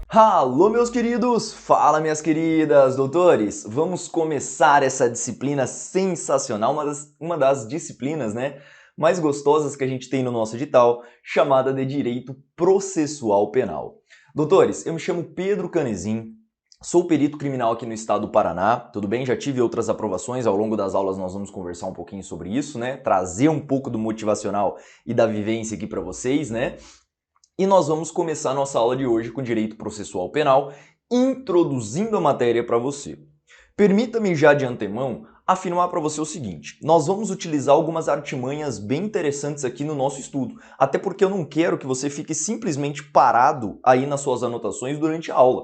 Alô, meus queridos! Fala, minhas queridas! Doutores, vamos começar essa disciplina sensacional, uma das disciplinas, né, mais gostosas que a gente tem no nosso edital, chamada de Direito Processual Penal. Doutores, eu me chamo Pedro Canezin, sou perito criminal aqui no estado do Paraná, tudo bem? Já tive outras aprovações, ao longo das aulas nós vamos conversar um pouquinho sobre isso, né, trazer um pouco do motivacional e da vivência aqui para vocês, né? E nós vamos começar nossa aula de hoje com Direito Processual Penal, introduzindo a matéria para você. Permita-me já de antemão afirmar para você o seguinte: nós vamos utilizar algumas artimanhas bem interessantes aqui no nosso estudo, até porque eu não quero que você fique simplesmente parado aí nas suas anotações durante a aula.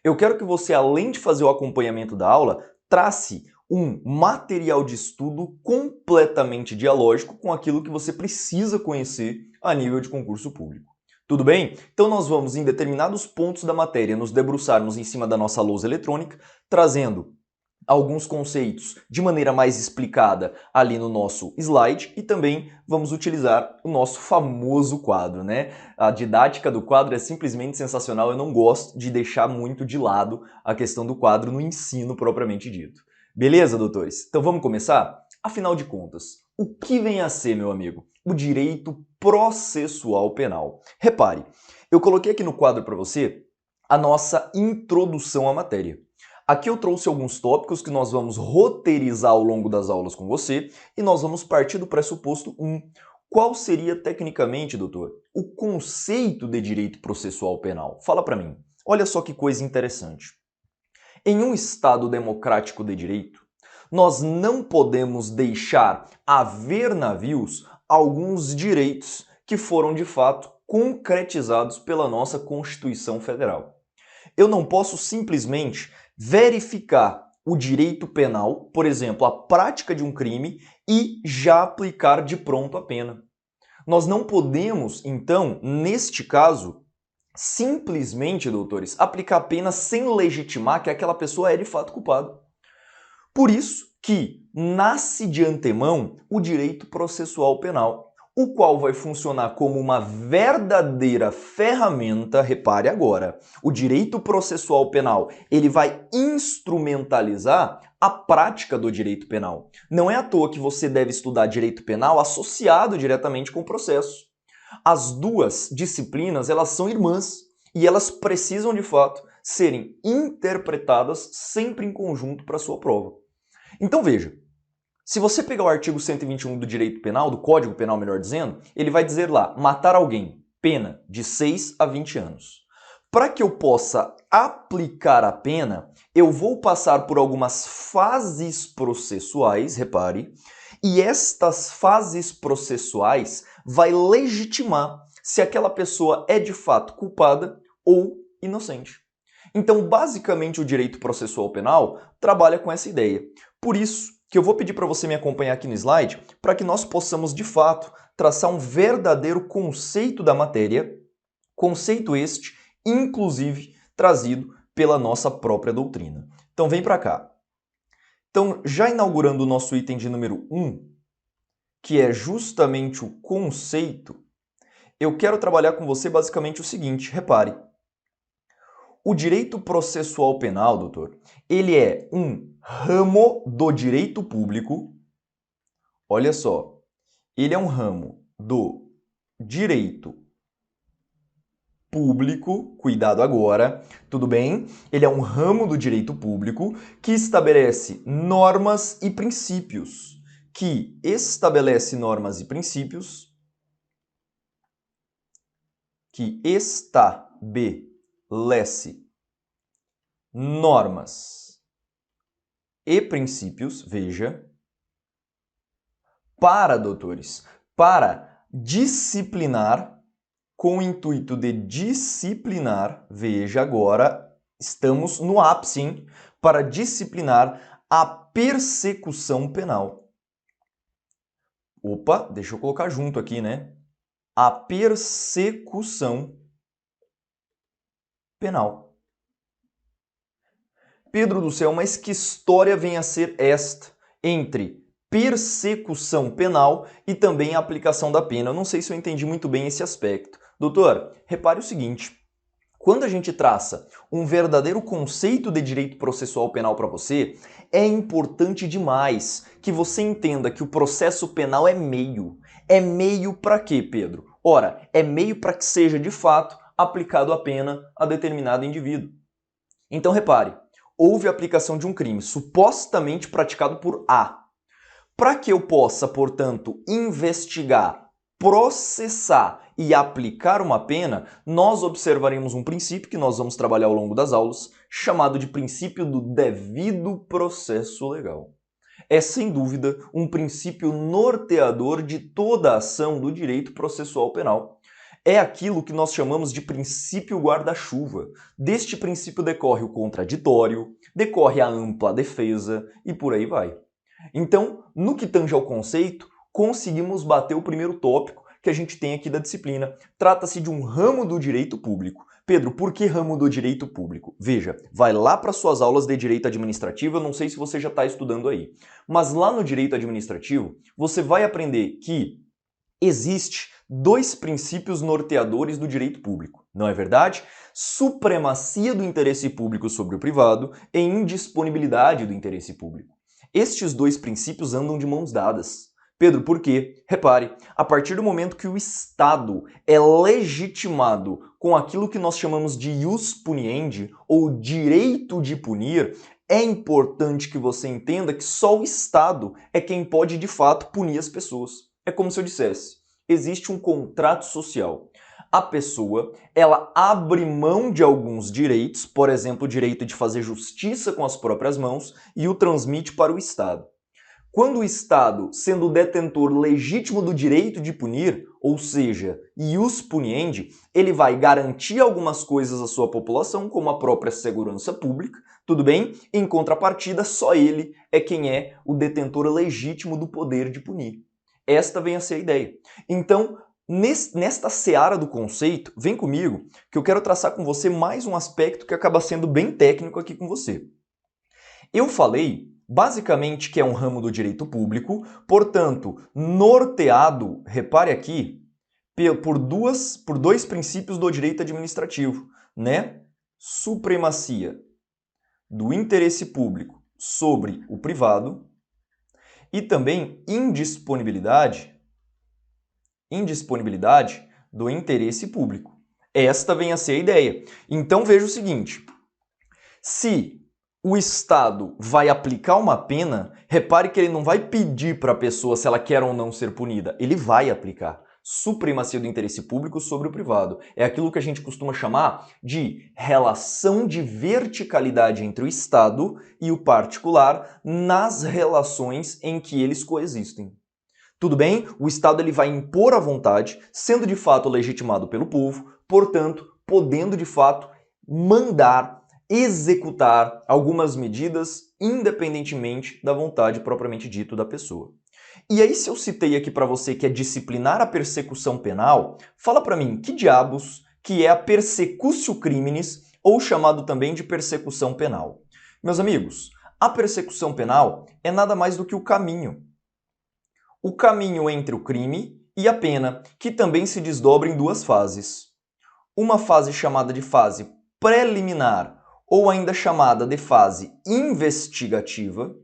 Eu quero que você, além de fazer o acompanhamento da aula, trace um material de estudo completamente dialógico com aquilo que você precisa conhecer a nível de concurso público. Tudo bem? Então nós vamos, em determinados pontos da matéria, nos debruçarmos em cima da nossa lousa eletrônica, trazendo alguns conceitos de maneira mais explicada ali no nosso slide e também vamos utilizar o nosso famoso quadro, né? A didática do quadro é simplesmente sensacional, eu não gosto de deixar muito de lado a questão do quadro no ensino propriamente dito. Beleza, doutores? Então vamos começar? Afinal de contas, o que vem a ser, meu amigo? O direito processual penal. Repare, eu coloquei aqui no quadro para você a nossa introdução à matéria. Aqui eu trouxe alguns tópicos que nós vamos roteirizar ao longo das aulas com você e nós vamos partir do pressuposto 1. Qual seria tecnicamente, doutor, o conceito de direito processual penal? Fala para mim. Olha só que coisa interessante. Em um Estado democrático de direito, nós não podemos deixar haver navios alguns direitos que foram de fato concretizados pela nossa Constituição Federal. Eu não posso simplesmente verificar o direito penal, por exemplo, a prática de um crime, e já aplicar de pronto a pena. Nós não podemos, então, neste caso, simplesmente, doutores, aplicar a pena sem legitimar que aquela pessoa é de fato culpada. Por isso que nasce de antemão o direito processual penal, o qual vai funcionar como uma verdadeira ferramenta, repare agora, o direito processual penal, ele vai instrumentalizar a prática do direito penal. Não é à toa que você deve estudar direito penal associado diretamente com o processo. As duas disciplinas, elas são irmãs e elas precisam de fato serem interpretadas sempre em conjunto para a sua prova. Então veja, se você pegar o artigo 121 do Direito Penal, do Código Penal, melhor dizendo, ele vai dizer lá, matar alguém, pena de 6 a 20 anos. Para que eu possa aplicar a pena, eu vou passar por algumas fases processuais, repare, e estas fases processuais vai legitimar se aquela pessoa é de fato culpada ou inocente. Então, basicamente, o direito processual penal trabalha com essa ideia. Por isso que eu vou pedir para você me acompanhar aqui no slide, para que nós possamos, de fato, traçar um verdadeiro conceito da matéria, conceito este, inclusive, trazido pela nossa própria doutrina. Então, vem para cá. Então, já inaugurando o nosso item de número 1, que é justamente o conceito, eu quero trabalhar com você basicamente o seguinte, repare. O direito processual penal, doutor, ele é um ramo do direito público. Olha só, ele é um ramo do direito público, cuidado agora, tudo bem? Ele é um ramo do direito público que estabelece normas e princípios. Que estabelece normas e princípios. Que estabelece normas e princípios, veja, para, doutores, para disciplinar, com o intuito de disciplinar, veja agora, estamos no ápice, hein? Para disciplinar a persecução penal. Opa, deixa eu colocar junto aqui, né? A persecução penal. Pedro do céu, mas que história vem a ser esta entre persecução penal e também a aplicação da pena? Eu não sei se eu entendi muito bem esse aspecto. Doutor, repare o seguinte, Quando a gente traça um verdadeiro conceito de direito processual penal para você, é importante demais que você entenda que o processo penal é meio. É meio para quê, Pedro? Ora, é meio para que seja de fato aplicado a pena a determinado indivíduo. Então repare, houve a aplicação de um crime supostamente praticado por A. Para que eu possa, portanto, investigar, processar e aplicar uma pena, nós observaremos um princípio que nós vamos trabalhar ao longo das aulas, chamado de princípio do devido processo legal. É, sem dúvida, um princípio norteador de toda a ação do direito processual penal. É aquilo que nós chamamos de princípio guarda-chuva. Deste princípio decorre o contraditório, decorre a ampla defesa e por aí vai. Então, no que tange ao conceito, conseguimos bater o primeiro tópico que a gente tem aqui da disciplina. Trata-se de um ramo do direito público. Pedro, por que ramo do direito público? Veja, vai lá para suas aulas de direito administrativo, eu não sei se você já está estudando aí, mas lá no direito administrativo, você vai aprender que existe dois princípios norteadores do direito público, não é verdade? Supremacia do interesse público sobre o privado e indisponibilidade do interesse público. Estes dois princípios andam de mãos dadas. Pedro, por quê? Repare, a partir do momento que o Estado é legitimado com aquilo que nós chamamos de ius puniendi, ou direito de punir, é importante que você entenda que só o Estado é quem pode de fato punir as pessoas. É como se eu dissesse, existe um contrato social. A pessoa, ela abre mão de alguns direitos, por exemplo, o direito de fazer justiça com as próprias mãos, e o transmite para o Estado. Quando o Estado, sendo o detentor legítimo do direito de punir, ou seja, ius puniendi, ele vai garantir algumas coisas à sua população, como a própria segurança pública, tudo bem? Em contrapartida, só ele é quem é o detentor legítimo do poder de punir. Esta vem a ser a ideia. Então, nesta seara do conceito, vem comigo que eu quero traçar com você mais um aspecto que acaba sendo bem técnico aqui com você. Eu falei, basicamente, que é um ramo do direito público, portanto, norteado, repare aqui, por dois princípios do direito administrativo, né? Supremacia do interesse público sobre o privado e também indisponibilidade do interesse público. Esta vem a ser a ideia. Então veja o seguinte, se o Estado vai aplicar uma pena, repare que ele não vai pedir para a pessoa se ela quer ou não ser punida, ele vai aplicar. Supremacia do interesse público sobre o privado. É aquilo que a gente costuma chamar de relação de verticalidade entre o Estado e o particular nas relações em que eles coexistem. Tudo bem? O Estado ele vai impor a vontade, sendo de fato legitimado pelo povo, portanto, podendo de fato mandar, executar algumas medidas independentemente da vontade propriamente dito da pessoa. E aí, se eu citei aqui para você que é disciplinar a persecução penal, fala para mim que diabos que é a persecutio criminis, ou chamado também de persecução penal. Meus amigos, a persecução penal é nada mais do que o caminho entre o crime e a pena, que também se desdobra em duas fases. Uma fase chamada de fase preliminar, ou ainda chamada de fase investigativa,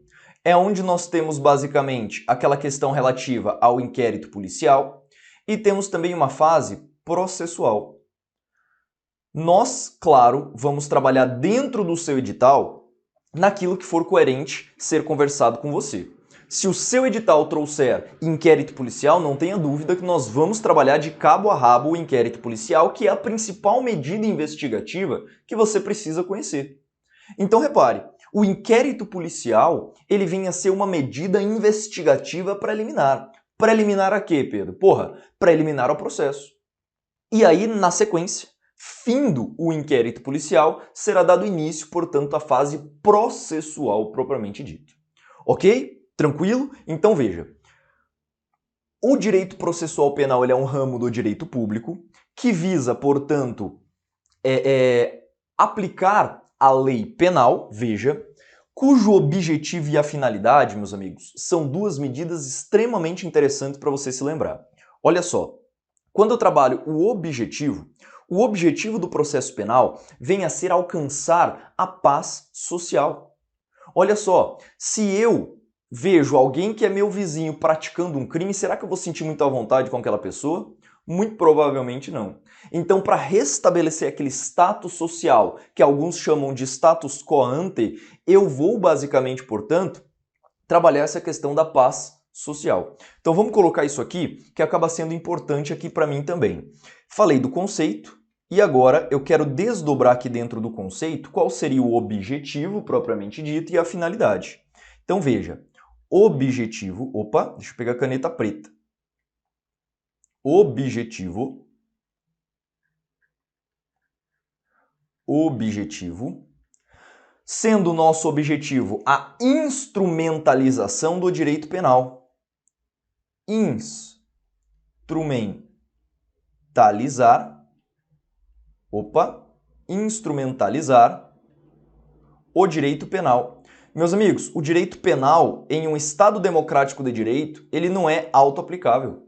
é onde nós temos basicamente aquela questão relativa ao inquérito policial e temos também uma fase processual. Nós, claro, vamos trabalhar dentro do seu edital naquilo que for coerente ser conversado com você. Se o seu edital trouxer inquérito policial, não tenha dúvida que nós vamos trabalhar de cabo a rabo o inquérito policial, que é a principal medida investigativa que você precisa conhecer. Então repare, o inquérito policial, ele vem a ser uma medida investigativa preliminar. Preliminar a quê, Pedro? Preliminar ao processo. E aí, na sequência, findo o inquérito policial, será dado início, portanto, à fase processual propriamente dito. Ok? Tranquilo? Então veja, o direito processual penal ele é um ramo do direito público que visa, portanto, aplicar a lei penal, veja, cujo objetivo e a finalidade, meus amigos, são duas medidas extremamente interessantes para você se lembrar. Olha só, quando eu trabalho o O objetivo do processo penal vem a ser alcançar a paz social. Olha só, se eu vejo alguém que é meu vizinho praticando um crime, será que eu vou sentir muito à vontade com aquela pessoa? Muito provavelmente não. Então, para restabelecer aquele status social, que alguns chamam de status quo ante, eu vou basicamente, portanto, trabalhar essa questão da paz social. Então vamos colocar isso aqui, que acaba sendo importante aqui para mim também. Falei do conceito e agora eu quero desdobrar aqui dentro do conceito qual seria o objetivo propriamente dito e a finalidade. Então veja, objetivo, opa, deixa eu pegar a caneta preta. Objetivo, sendo o nosso objetivo a instrumentalização do direito penal. Instrumentalizar o direito penal. Meus amigos, o direito penal em um Estado democrático de direito, ele não é auto-aplicável.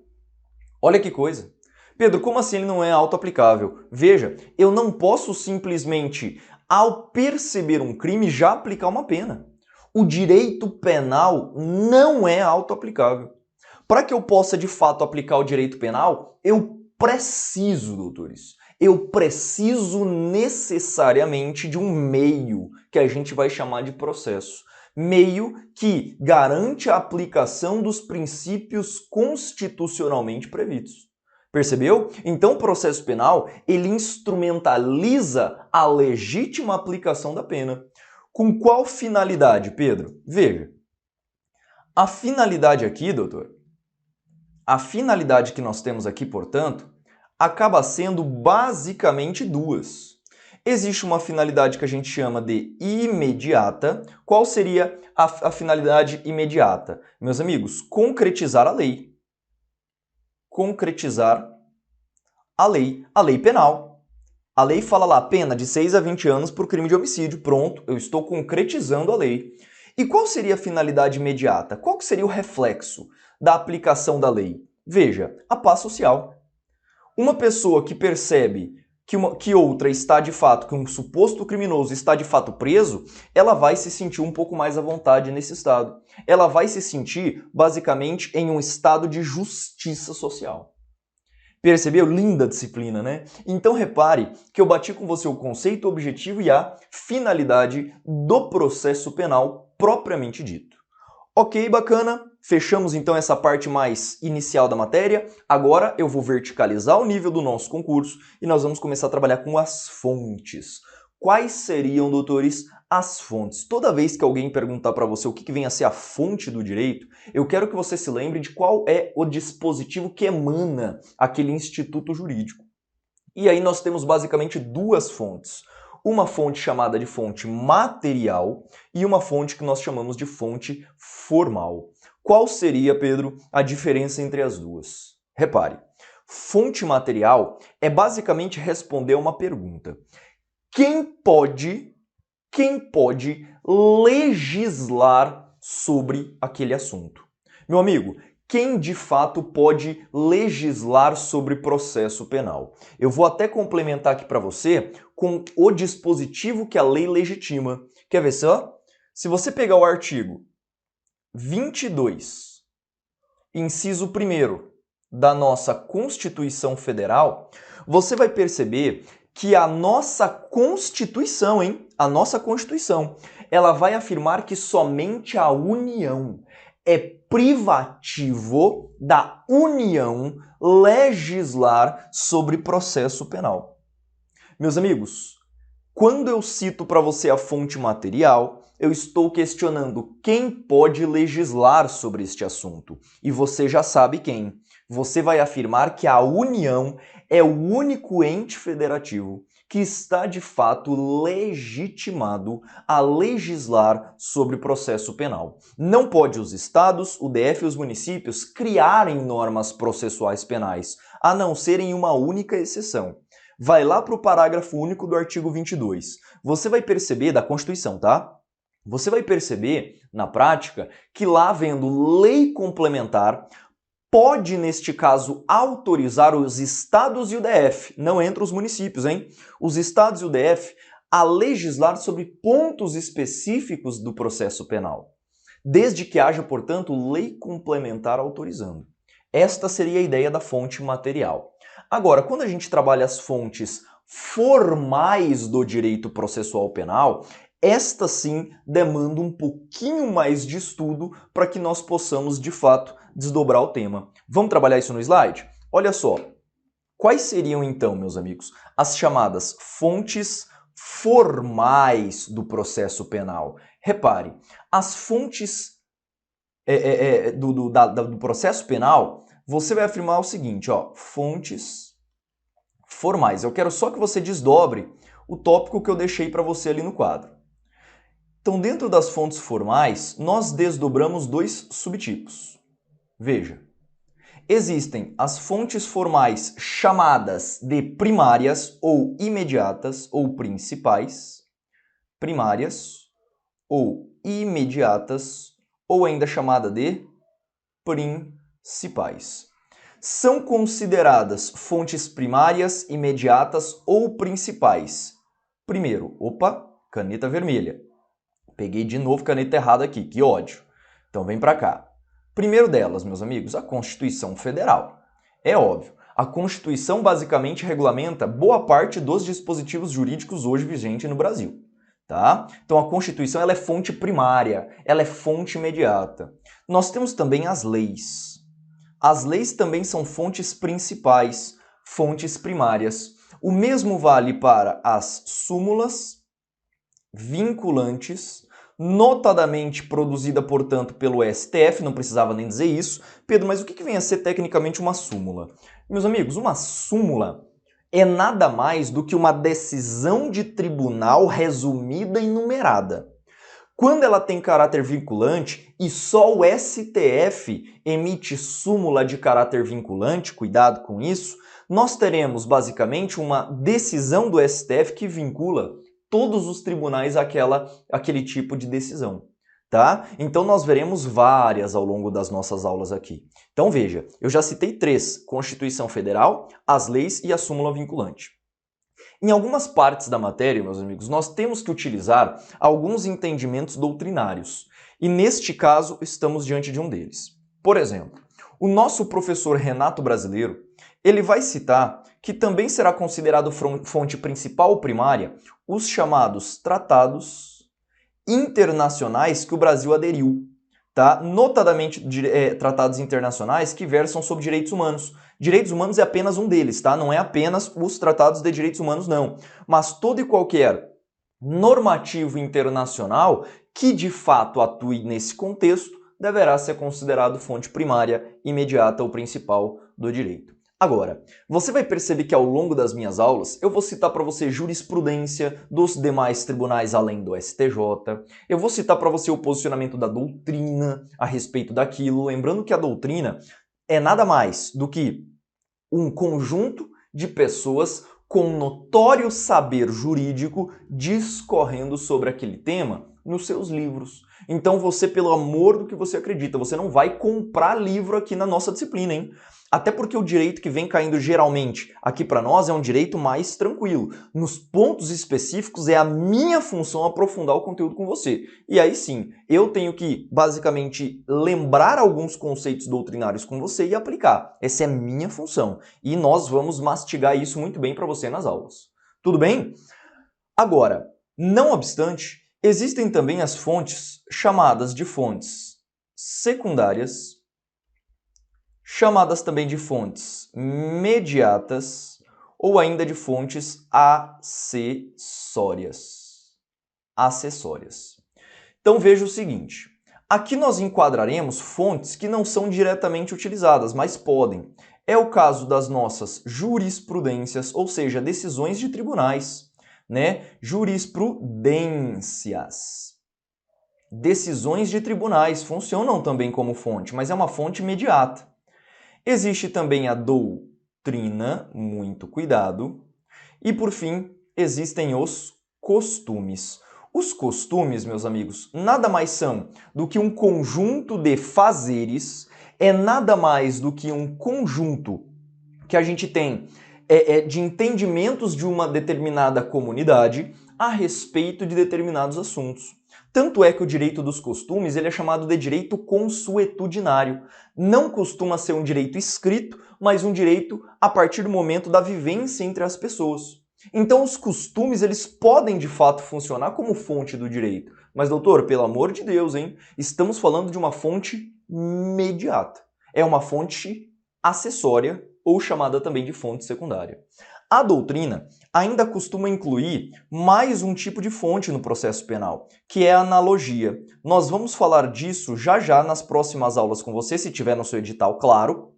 Olha que coisa. Pedro, como assim ele não é auto-aplicável? Veja, eu não posso simplesmente, ao perceber um crime, já aplicar uma pena. O direito penal não é auto-aplicável. Para que eu possa de fato aplicar o direito penal, eu preciso, doutores, eu preciso necessariamente de um meio que a gente vai chamar de processo. Meio que garante a aplicação dos princípios constitucionalmente previstos. Percebeu? Então o processo penal, ele instrumentaliza a legítima aplicação da pena. Com qual finalidade, Pedro? Veja, a finalidade aqui, doutor, a finalidade que nós temos aqui, portanto, acaba sendo basicamente duas. Existe uma finalidade que a gente chama de imediata. Qual seria a finalidade imediata? Meus amigos, concretizar a lei. Concretizar a lei penal. A lei fala lá, pena de 6 a 20 anos por crime de homicídio. Pronto, eu estou concretizando a lei. E qual seria a finalidade imediata? Qual que seria o reflexo da aplicação da lei? Veja, a paz social. Uma pessoa que percebe que outra está de fato, que um suposto criminoso está de fato preso, ela vai se sentir um pouco mais à vontade nesse estado. Ela vai se sentir, basicamente, em um estado de justiça social. Percebeu? Linda disciplina, né? Então repare que eu bati com você o conceito, o objetivo e a finalidade do processo penal propriamente dito. Ok, bacana. Fechamos então essa parte mais inicial da matéria. Agora eu vou verticalizar o nível do nosso concurso e nós vamos começar a trabalhar com as fontes. Quais seriam, doutores, as fontes? Toda vez que alguém perguntar para você o que vem a ser a fonte do direito, eu quero que você se lembre de qual é o dispositivo que emana aquele instituto jurídico. E aí nós temos basicamente duas fontes. Uma fonte chamada de fonte material e uma fonte que nós chamamos de fonte formal. Qual seria, Pedro, a diferença entre as duas? Repare, fonte material é basicamente responder a uma pergunta. Quem pode legislar sobre aquele assunto? Meu amigo, quem de fato pode legislar sobre processo penal? Eu vou até complementar aqui para você com o dispositivo que a lei legitima. Quer ver só? Se você pegar o artigo 22, inciso 1º da nossa Constituição Federal, você vai perceber que a nossa Constituição, a nossa Constituição, ela vai afirmar que somente a União é privativo da União legislar sobre processo penal. Meus amigos, quando eu cito para você a fonte material, eu estou questionando quem pode legislar sobre este assunto. E você já sabe quem. Você vai afirmar que a União é o único ente federativo que está de fato legitimado a legislar sobre processo penal. Não pode os estados, o DF e os municípios criarem normas processuais penais, a não ser em uma única exceção. Vai lá para o parágrafo único do artigo 22. Você vai perceber, da Constituição, tá? Você vai perceber, na prática, que lá havendo lei complementar, pode, neste caso, autorizar os estados e o DF, não entra os municípios, hein? Os estados e o DF a legislar sobre pontos específicos do processo penal, desde que haja, portanto, lei complementar autorizando. Esta seria a ideia da fonte material. Agora, quando a gente trabalha as fontes formais do direito processual penal, esta sim demanda um pouquinho mais de estudo para que nós possamos, de fato, desdobrar o tema. Vamos trabalhar isso no slide? Olha só, quais seriam então, meus amigos, as chamadas fontes formais do processo penal? Repare, as fontes do processo penal, você vai afirmar o seguinte, ó, fontes formais. Eu quero só que você desdobre o tópico que eu deixei para você ali no quadro. Então, dentro das fontes formais, nós desdobramos dois subtipos. Veja, existem as fontes formais chamadas de primárias ou imediatas ou principais, primárias ou imediatas ou ainda chamada de principais. São consideradas fontes primárias, imediatas ou principais. Primeiro, opa, caneta vermelha. Peguei de novo caneta errada aqui, que ódio. Então vem para cá. Primeiro delas, meus amigos, a Constituição Federal. É óbvio, a Constituição basicamente regulamenta boa parte dos dispositivos jurídicos hoje vigentes no Brasil. Tá? Então a Constituição ela é fonte primária, ela é fonte imediata. Nós temos também as leis. As leis também são fontes principais, fontes primárias. O mesmo vale para as súmulas vinculantes, notadamente produzida, portanto, pelo STF, não precisava nem dizer isso. Pedro, mas o que vem a ser tecnicamente uma súmula? Meus amigos, uma súmula é nada mais do que uma decisão de tribunal resumida e numerada. Quando ela tem caráter vinculante e só o STF emite súmula de caráter vinculante, cuidado com isso, nós teremos basicamente uma decisão do STF que vincula todos os tribunais àquele tipo de decisão, tá? Então nós veremos várias ao longo das nossas aulas aqui. Então veja, eu já citei três: Constituição Federal, as leis e a súmula vinculante. Em algumas partes da matéria, meus amigos, nós temos que utilizar alguns entendimentos doutrinários. E neste caso, estamos diante de um deles. Por exemplo, o nosso professor Renato Brasileiro, ele vai citar que também será considerado fonte principal ou primária os chamados tratados internacionais que o Brasil aderiu, tá? Notadamente tratados internacionais que versam sobre direitos humanos. Direitos humanos é apenas um deles, tá? Não é apenas os tratados de direitos humanos, não. Mas todo e qualquer normativo internacional que de fato atue nesse contexto deverá ser considerado fonte primária, imediata ou principal do direito. Agora, você vai perceber que ao longo das minhas aulas eu vou citar para você jurisprudência dos demais tribunais além do STJ, eu vou citar para você o posicionamento da doutrina a respeito daquilo, lembrando que a doutrina é nada mais do que um conjunto de pessoas com notório saber jurídico discorrendo sobre aquele tema nos seus livros. Então você, pelo amor do que você acredita, você não vai comprar livro aqui na nossa disciplina, hein? Até porque o direito que vem caindo geralmente aqui para nós é um direito mais tranquilo. Nos pontos específicos é a minha função aprofundar o conteúdo com você. E aí sim, eu tenho que basicamente lembrar alguns conceitos doutrinários com você e aplicar. Essa é a minha função. E nós vamos mastigar isso muito bem para você nas aulas. Tudo bem? Agora, não obstante, existem também as fontes chamadas de fontes secundárias, chamadas também de fontes mediatas ou ainda de fontes acessórias. Então veja o seguinte, aqui nós enquadraremos fontes que não são diretamente utilizadas, mas podem. É o caso das nossas jurisprudências, ou seja, decisões de tribunais, né? Jurisprudências. Decisões de tribunais funcionam também como fonte, mas é uma fonte imediata. Existe também a doutrina, muito cuidado. E, por fim, existem os costumes. Os costumes, meus amigos, nada mais são do que um conjunto de fazeres é nada mais do que um conjunto que a gente tem de entendimentos de uma determinada comunidade a respeito de determinados assuntos. Tanto é que o direito dos costumes ele é chamado de direito consuetudinário. Não costuma ser um direito escrito, mas um direito a partir do momento da vivência entre as pessoas. Então os costumes eles podem de fato funcionar como fonte do direito. Mas doutor, pelo amor de Deus, hein? Estamos falando de uma fonte mediata. É uma fonte acessória ou chamada também de fonte secundária. A doutrina ainda costuma incluir mais um tipo de fonte no processo penal, que é a analogia. Nós vamos falar disso já já nas próximas aulas com você, se tiver no seu edital, claro,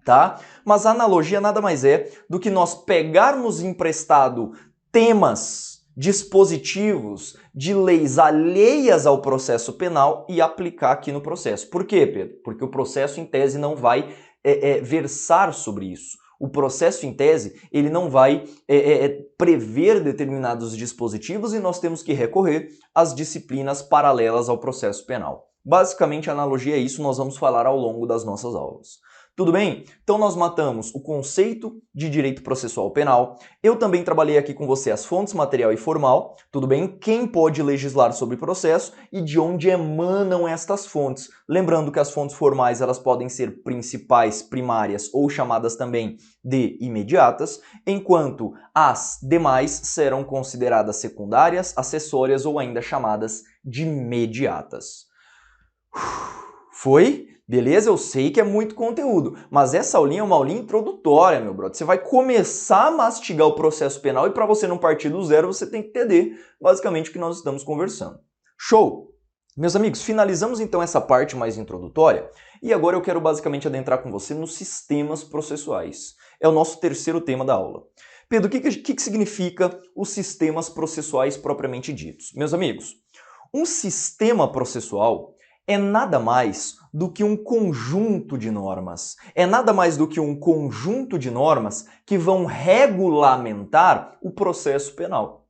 tá? Mas a analogia nada mais é do que nós pegarmos emprestado temas, dispositivos de leis alheias ao processo penal e aplicar aqui no processo. Por quê, Pedro? Porque o processo em tese não vai versar sobre isso. O processo em tese ele não vai prever determinados dispositivos e nós temos que recorrer às disciplinas paralelas ao processo penal. Basicamente a analogia é isso, nós vamos falar ao longo das nossas aulas. Tudo bem? Então nós matamos o conceito de direito processual penal. Eu também trabalhei aqui com você as fontes material e formal. Tudo bem? Quem pode legislar sobre processo e de onde emanam estas fontes. Lembrando que as fontes formais elas podem ser principais, primárias ou chamadas também de imediatas, enquanto as demais serão consideradas secundárias, acessórias ou ainda chamadas de imediatas. Foi? Beleza? Eu sei que é muito conteúdo, mas essa aulinha é uma aulinha introdutória, meu brother. Você vai começar a mastigar o processo penal e para você não partir do zero, você tem que entender basicamente o que nós estamos conversando. Show? Meus amigos, finalizamos então essa parte mais introdutória e agora eu quero basicamente adentrar com você nos sistemas processuais. É o nosso terceiro tema da aula. Pedro, o que significa os sistemas processuais propriamente ditos? Meus amigos, um sistema processual é nada mais do que um conjunto de normas. É nada mais do que um conjunto de normas que vão regulamentar o processo penal.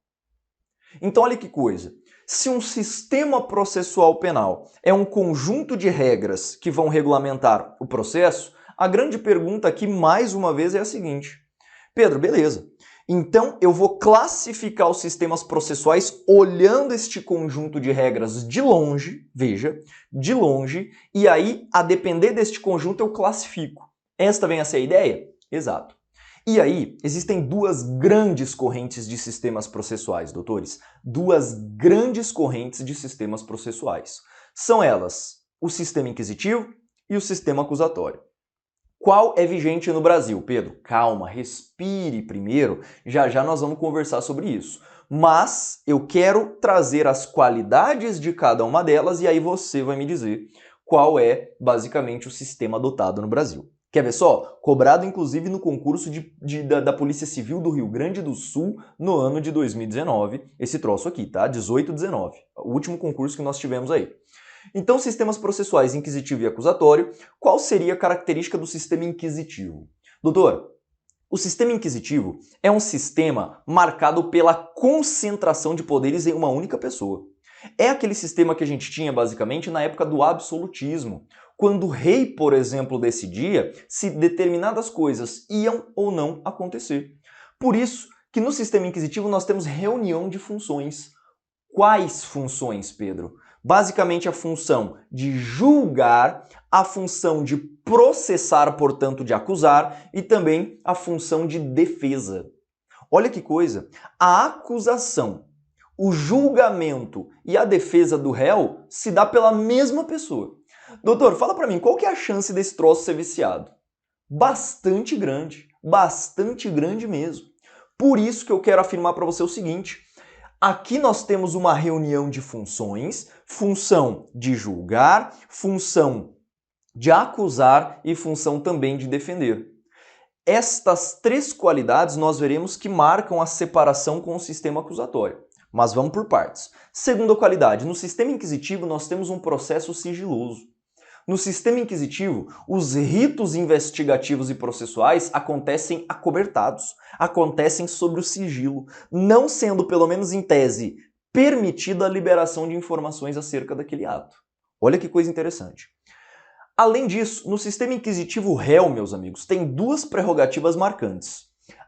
Então, olha que coisa. Se um sistema processual penal é um conjunto de regras que vão regulamentar o processo, a grande pergunta aqui, mais uma vez, é a seguinte. Pedro, beleza. Então, eu vou classificar os sistemas processuais olhando este conjunto de regras de longe, veja, de longe, e aí, a depender deste conjunto, eu classifico. Esta vem a ser a ideia? Exato. E aí, existem duas grandes correntes de sistemas processuais, doutores. Duas grandes correntes de sistemas processuais. São elas o sistema inquisitivo e o sistema acusatório. Qual é vigente no Brasil? Pedro, calma, respire primeiro, já já nós vamos conversar sobre isso. Mas eu quero trazer as qualidades de cada uma delas e aí você vai me dizer qual é basicamente o sistema adotado no Brasil. Quer ver só? Cobrado inclusive no concurso da Polícia Civil do Rio Grande do Sul no ano de 2019, esse troço aqui, tá? 18-19, o último concurso que nós tivemos aí. Então, sistemas processuais inquisitivo e acusatório, qual seria a característica do sistema inquisitivo? Doutor, o sistema inquisitivo é um sistema marcado pela concentração de poderes em uma única pessoa. É aquele sistema que a gente tinha basicamente na época do absolutismo, quando o rei, por exemplo, decidia se determinadas coisas iam ou não acontecer. Por isso que no sistema inquisitivo nós temos reunião de funções. Quais funções, Pedro? Basicamente a função de julgar, a função de processar, portanto de acusar, e também a função de defesa. Olha que coisa, a acusação, o julgamento e a defesa do réu se dá pela mesma pessoa. Doutor, fala pra mim, qual que é a chance desse troço ser viciado? Bastante grande mesmo. Por isso que eu quero afirmar para você o seguinte: aqui nós temos uma reunião de funções, função de julgar, função de acusar e função também de defender. Estas três qualidades nós veremos que marcam a separação com o sistema acusatório. Mas vamos por partes. Segunda qualidade, no sistema inquisitivo nós temos um processo sigiloso. No sistema inquisitivo, os ritos investigativos e processuais acontecem acobertados, acontecem sobre o sigilo, não sendo, pelo menos em tese, permitida a liberação de informações acerca daquele ato. Olha que coisa interessante. Além disso, no sistema inquisitivo réu, meus amigos, tem duas prerrogativas marcantes.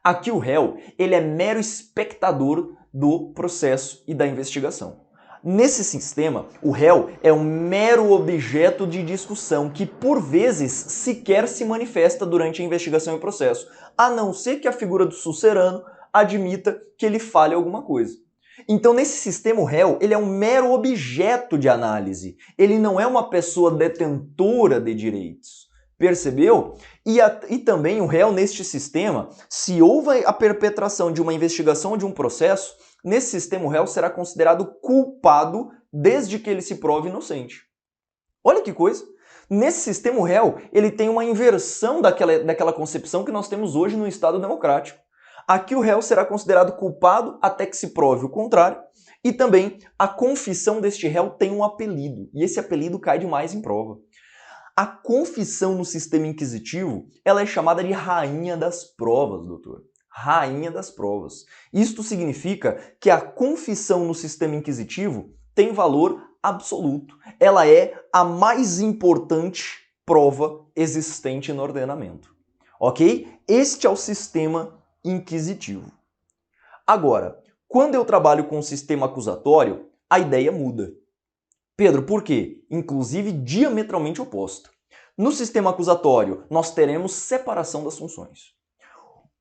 Aqui o réu, ele é mero espectador do processo e da investigação. Nesse sistema, o réu é um mero objeto de discussão que, por vezes, sequer se manifesta durante a investigação e processo, a não ser que a figura do sucerano admita que ele fale alguma coisa. Então, nesse sistema, o réu ele é um mero objeto de análise. Ele não é uma pessoa detentora de direitos. Percebeu? E também o réu, neste sistema, se houve a perpetração de uma investigação ou de um processo, nesse sistema o réu será considerado culpado desde que ele se prove inocente. Olha que coisa! Nesse sistema o réu ele tem uma inversão daquela concepção que nós temos hoje no Estado democrático. Aqui o réu será considerado culpado até que se prove o contrário, e também a confissão deste réu tem um apelido, e esse apelido cai demais em prova. A confissão no sistema inquisitivo, ela é chamada de rainha das provas, doutor. Rainha das provas. Isto significa que a confissão no sistema inquisitivo tem valor absoluto. Ela é a mais importante prova existente no ordenamento. Ok? Este é o sistema inquisitivo. Agora, quando eu trabalho com o sistema acusatório, a ideia muda. Pedro, por quê? Inclusive diametralmente oposta. No sistema acusatório, nós teremos separação das funções.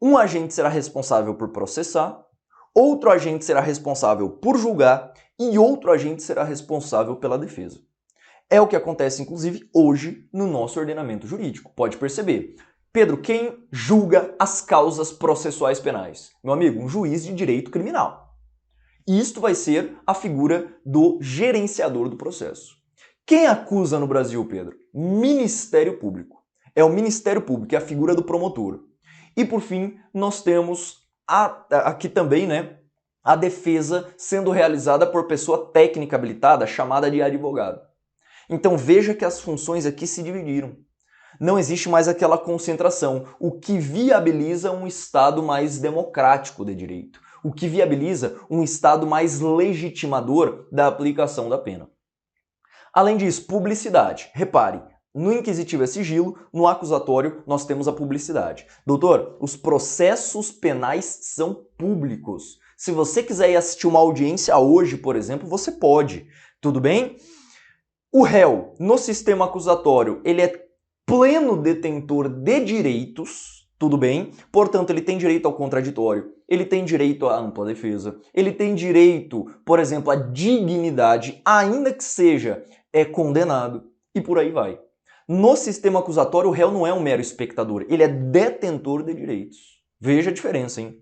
Um agente será responsável por processar, outro agente será responsável por julgar e outro agente será responsável pela defesa. É o que acontece, inclusive, hoje no nosso ordenamento jurídico. Pode perceber. Pedro, quem julga as causas processuais penais? Meu amigo, um juiz de direito criminal. E isto vai ser a figura do gerenciador do processo. Quem acusa no Brasil, Pedro? Ministério Público. É o Ministério Público, é a figura do promotor. E por fim, nós temos aqui também, a defesa sendo realizada por pessoa técnica habilitada, chamada de advogado. Então veja que as funções aqui se dividiram. Não existe mais aquela concentração, o que viabiliza um Estado mais democrático de direito, o que viabiliza um Estado mais legitimador da aplicação da pena. Além disso, publicidade. Repare, no inquisitivo é sigilo, no acusatório nós temos a publicidade. Doutor, os processos penais são públicos. Se você quiser ir assistir uma audiência hoje, por exemplo, você pode. Tudo bem? O réu, no sistema acusatório, ele é pleno detentor de direitos, tudo bem? Portanto, ele tem direito ao contraditório, ele tem direito à ampla defesa, ele tem direito, por exemplo, à dignidade, ainda que seja condenado, e por aí vai. No sistema acusatório, o réu não é um mero espectador, ele é detentor de direitos. Veja a diferença, hein?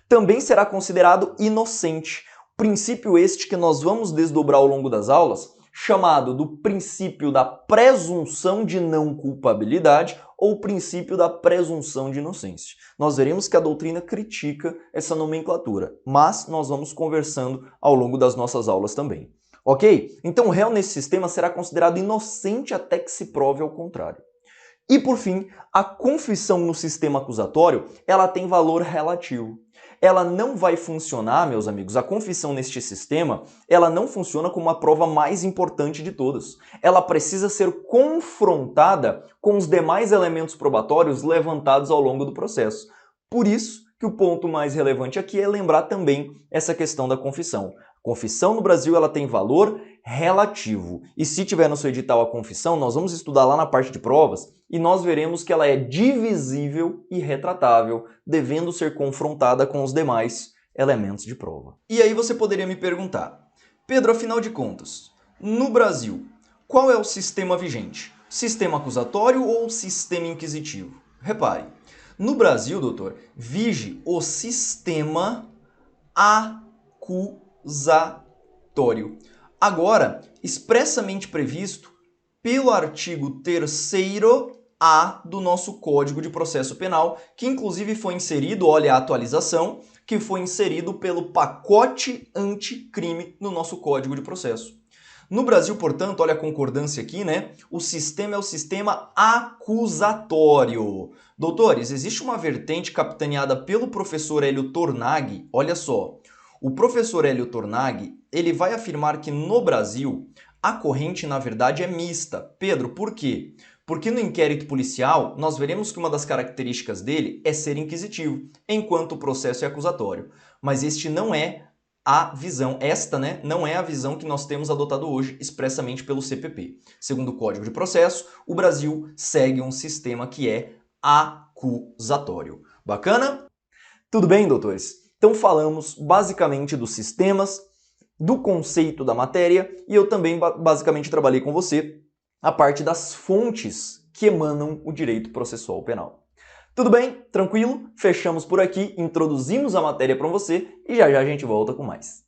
Também será considerado inocente, princípio este que nós vamos desdobrar ao longo das aulas, chamado do princípio da presunção de não culpabilidade ou princípio da presunção de inocência. Nós veremos que a doutrina critica essa nomenclatura, mas nós vamos conversando ao longo das nossas aulas também. Ok? Então o réu nesse sistema será considerado inocente até que se prove ao contrário. E por fim, a confissão no sistema acusatório, ela tem valor relativo. Ela não vai funcionar, meus amigos, a confissão neste sistema, ela não funciona como a prova mais importante de todas. Ela precisa ser confrontada com os demais elementos probatórios levantados ao longo do processo. Por isso que o ponto mais relevante aqui é lembrar também essa questão da confissão. A confissão no Brasil ela tem valor relativo. E se tiver no seu edital a confissão, nós vamos estudar lá na parte de provas e nós veremos que ela é divisível e retratável, devendo ser confrontada com os demais elementos de prova. E aí você poderia me perguntar, Pedro, afinal de contas, no Brasil, qual é o sistema vigente? Sistema acusatório ou sistema inquisitivo? Repare, no Brasil, doutor, vige o sistema acusatório. Agora, expressamente previsto pelo artigo 3º-A do nosso Código de Processo Penal, que inclusive foi inserido, olha a atualização, que foi inserido pelo pacote anticrime no nosso Código de Processo. No Brasil, portanto, olha a concordância aqui, o sistema é o sistema acusatório. Doutores, existe uma vertente capitaneada pelo professor Hélio Tornaghi, olha só. O professor Hélio Tornaghi, ele vai afirmar que no Brasil a corrente, na verdade, é mista. Pedro, por quê? Porque no inquérito policial, nós veremos que uma das características dele é ser inquisitivo, enquanto o processo é acusatório. Mas este não é a visão, não é a visão que nós temos adotado hoje expressamente pelo CPP. Segundo o Código de Processo, o Brasil segue um sistema que é acusatório. Bacana? Tudo bem, doutores? Então falamos basicamente dos sistemas, do conceito da matéria e eu também basicamente trabalhei com você a parte das fontes que emanam o direito processual penal. Tudo bem? Tranquilo? Fechamos por aqui, introduzimos a matéria para você e já já a gente volta com mais.